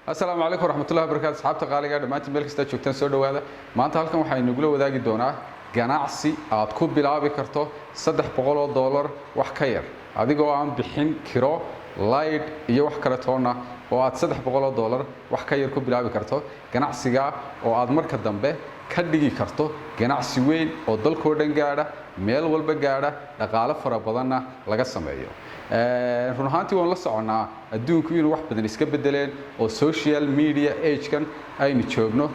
السلام عليكم ورحمة الله وبركاته. أصحابتي قالوا قاعد ما تملك استاذ شوكتان سودو هذا ما أنت هالكم وحين نقوله وذاك الدونا ganacsi aad ku bilaabi karto $300 wax ka yar adigoo aan bixin kiro light iyo wax kale toona oo aad $300 wax ka yar ku bilaabi karto ganacsiga oo aad marka dambe ka dhigi karto ganacsi weyn oo dalkoo dhan gaadha meel walba gaadha dhaqaale fara badanna laga sameeyo run ahaantii waan la soconaa adduunku inuu wax badan iska bedeleen oo social media age-kan aynu joogno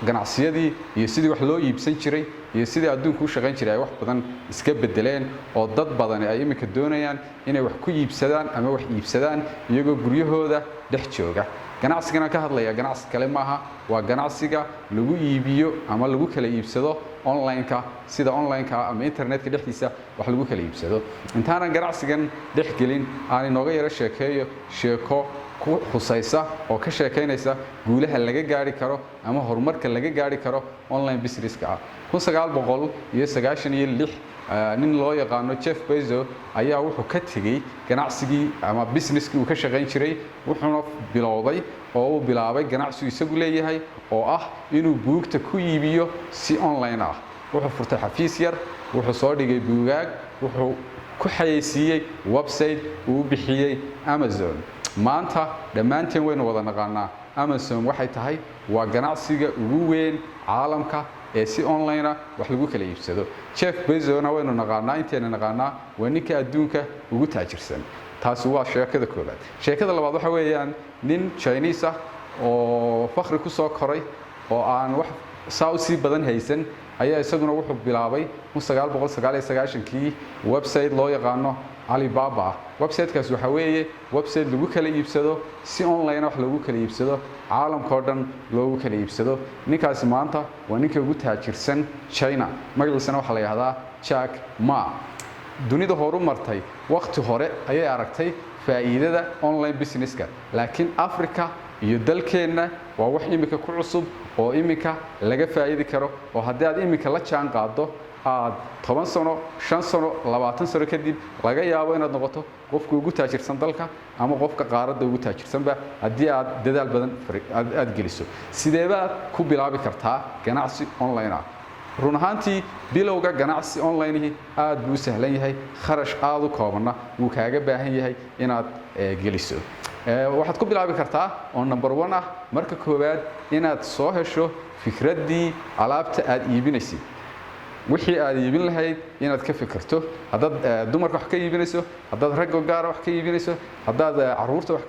ganacsiyadii iyo sidii wax loo iibsan jiray iyo sidii adduunku u shaqayn jiray ay wax badan iska bedeleen oo dad badan ay imika doonayaan inay wax ku iibsadaan ama wax iibsadaan iyagoo guryahooda dhex jooga ganacsigana ka hadlaya ganacsi kale maaha waa ganacsiga lagu iibiyo ama lagu kala iibsado online-ka sida online-ka ama internet-ka dhexdiisa wax lagu kala iibsado intaanan ganacsigan dhex gelin aan inooga yara sheekeeyo sheeko ku xusaysa oo ka sheekeynaysa guulaha laga gaari karo ama horumarka laga gaari karo online business-ka ah 1996 nin loo yaqaano Jeff Bezos ayaa wuxuu ka tagay ganacsigii ama business-kii uu ka shaqayn jiray wuxuuna bilowday oo uu bilaabay ganacsi isagu leeyahay oo ah inuu buugta ku iibiyo si online ah wuxuu furtay xafiis yar wuxuu soo dhigay buugaag wuxuu ku xayeysiiyay website uu bixiyay Amazon maanta dhammaanteen waynu wada naqaanaa Amazon waxay tahay waa ganacsiga ugu weyn caalamka ee si online ah wax lagu kala iibsado Jeff Bezos waynu naqaanaa inteena naqaanaa waa ninka adduunka ugu taajirsan taasi waa sheekada koobaad sheekada labaad waxa weeyaan nin Chinese ah oo fakhri ku soo koray oo aan wax saawsi badan haysan ayaa isaguna wuxuu bilaabay 1999kii website loo yaqaano Alibaba website-kaas waxa weeye website lagu kala iibsado si online wax lagu kala iibsado caalamka oo dhan loogu kala iibsado ninkaas maanta waa ninka ugu taajirsan China magaciisana waxa la yiraahdaa Jack Ma dunida horumartay waqti hore ayay aragtay faa'iidada online business-ka laakiin Africa iyo dalkeena waa wax imika ku cusub oo imika laga faa'iidi karo oo haddii aad imika la jaan qaado aad 10 sano 5 sano 20 sano kadib laga yaabo inaad noqoto qofka ugu taajirsan dalka ama qofka qaaradda ugu taajirsanba haddii aad dadaal badan aad geliso sideebaad ku bilaabi kartaa ganacsi online ah run ahaantii bilowga ganacsi online aad buu sahlan yahay kharash aad u koobana uu kaaga baahan yahay inaad geliso waxaad ku bilaabi kartaa oo number 1 ah marka koowaad inaad soo hesho fikradii alaabta aad iibinaysid wixii aad iibin lahayd inaad ka fikirto haddaad dumarka wax ka iibinayso haddaad rag gaar wax ka iibinayso haddaad caruurta wax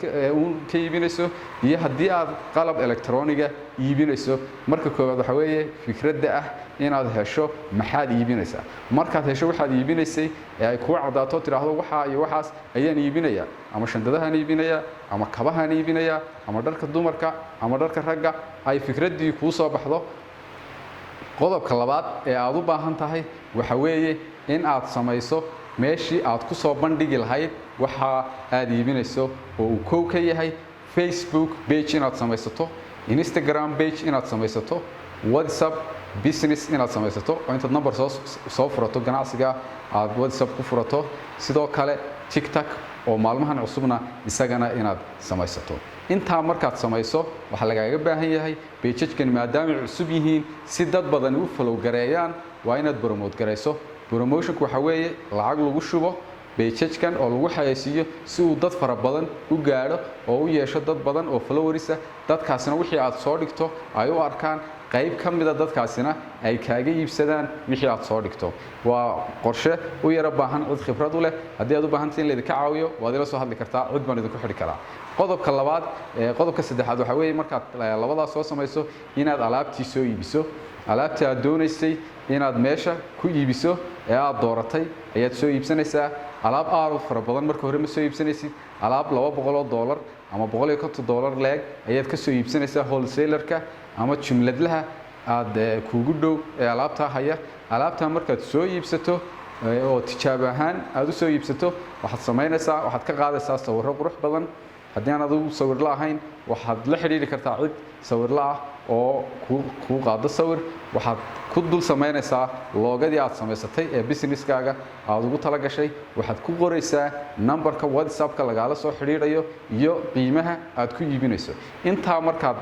ka iibinayso iyo haddii aad qalab elektrooniga iibinayso marka koowaad waxa weeye fikradda ah inaad hesho maxaad iibinaysaa markaad hesho waxaad iibinaysay ee ay ku cadaato tiraahdo waxa iyo waxaas ayaan iibinayaa ama shandadahan iibinayaa ama kabahan iibinayaa ama dharka dumarka ama dharka ragga ay fikraddii ku soo baxdo qodobka labaad ee aad u baahan tahay waxa weeye in aad samayso meeshii aad ku soo bandhigi lahayd waxa aad iibinayso oo uu koow ka yahay Facebook page inaad samaysato Instagram page inaad samaysato WhatsApp business inaad samaysato oo inta number soo furato ganacsiga aad WhatsApp ku furato sidoo kale TikTok oo maalmahan cusubna isagana inaad samaysato inta markaad samayso waxa lagaaga baahan yahay page-kan maadaama cusub yihiin si dad badan u follow gareeyaan waa inaad promote gareyso promotion-ku waxa weeye lacag lagu shubo page-kan oo lagu xayeysiiyo si uu dad fara badan u gaaro oo u yeesho dad badan oo followers ah dadkaasina wixii aad soo dhigto ay u arkaan qayb kamida dadkaasina ay kaaga iibsadaan wixii aad soo dhigto waa qorshe u yara baahan cid khibrad u leh haddii aad u baahan tahay in la idinka caawiyo waad ila soo hadli kartaa cid baan idinku xidhi karaa qodobka labaad qodobka saddexaad waxa weeye markaad labadaas soo samayso inaad alaabtii soo iibiso alaabta aad doonaysay inaad meesha ku iibiso ee aad dooratay ayaad soo iibsanaysaa alaab aad fara badan marka hore ma soo iibsanaysid alaab $200 ama $150 leeg ayaad ka soo iibsanaysaa wholesaler-ka ama jumladlaha aad kuugu dhow ee alaabta haya alaabta markaad soo iibsato oo tijaab ahaan aad u soo iibsato waxaad samaynaysaa waxaad ka qaadaysaa sawirro qurux badan haddii aan adigu sawir la ahayn waxaad la xiriiri kartaa cid sawir la ah oo ku qaado sawir waxaad ku dul samaynaysaa loogadii aad samaysatay ee businesskaaga aad ugu tala gashay waxaad ku qoraysaa numberka WhatsApp-ka lagala soo xiriirayo iyo qiimaha aad ku iibinayso intaa markaad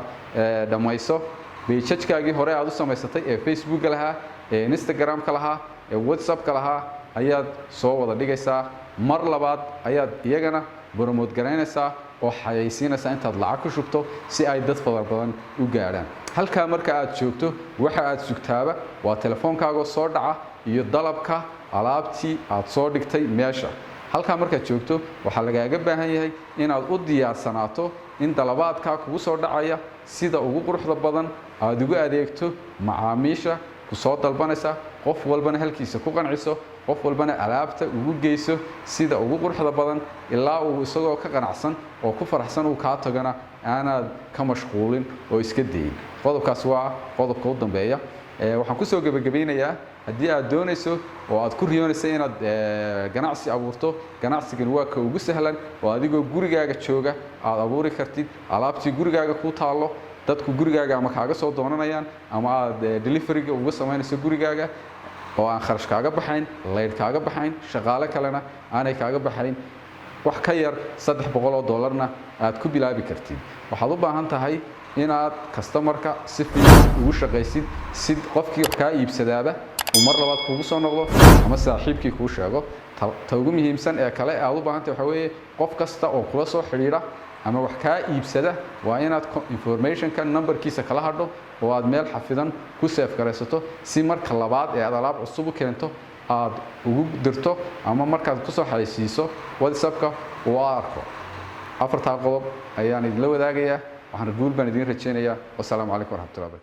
dhamayso page-kaagii hore aad u samaysatay ee Facebook lahaa ee Instagram-ka lahaa ee WhatsApp-ka lahaa ayaad soo wada dhigaysaa mar labaad ayaad iyagana promote garaynaysaa oo xayeysiinaysaa intaad lacag ku shubto si ay dad fara badan u gaaraan halka marka aad joogto waxa aad sugtaaba waa telefoonkaaga soo dhaca iyo dalabka alaabtii aad soo dhigtay meesha halka marka aad joogto waxa lagaaga baahan yahay inaad u diyaarsanaato in dalabaadka kugu soo dhacaya sida ugu quruxda badan aad ugu adeegto macaamiisha ku soo dalbanaysa qof walbana halkiisa ku qanciso qof walbana alaabta ugu geyso sida ugu quruxda badan ilaa uu isagoo ka qanacsan oo ku faraxsan uu ka tagana aanaad ka mashquulin oo iska deeyin qodobkaas waa qodobka u dambeeya waxaan ku soo gabagabeynayaa haddii aad doonayso oo aad ku riyoonayso inaad ganacsi abuurto ganacsigan waa ka ugu sahlan oo adigoo gurigaaga jooga aad abuuri kartid alaabtii gurigaaga ku taalo dadku gurigaaga ama kaaga soo doonanayaan ama aad delivery-ga uga samaynayso gurigaaga oo aan kharash kaaga baxayn leyd kaaga baxayn shaqaale kalena aanay kaaga baxayn wax ka yar $300 aad ku bilaabi kartid waxaad u baahan tahay inaad customer-ka si fiican ugu shaqaysid si qofkii wax ka iibsadaaba uu mar labaad kugu soo noqdo ama saaxiibkii kuu sheego ta ugu muhiimsan ee kale aad u baahan tahay waxa weeye qof kasta oo kula soo xiriira ama wax ka iibsada waa inaad information-ka numberkiisa kala hadho oo aad meel xafidan ku save garaysato si marka labaad ee aad alaab cusub u keento aad ugu dirto ama markaad ku soo xayeysiiso WhatsApp-ka oo arko afarta qodob ayaan idin la wadaagayaa waxaan guul baan idin rajeynayaa wassalaamu calaykum warahmatullahi wabarakatuh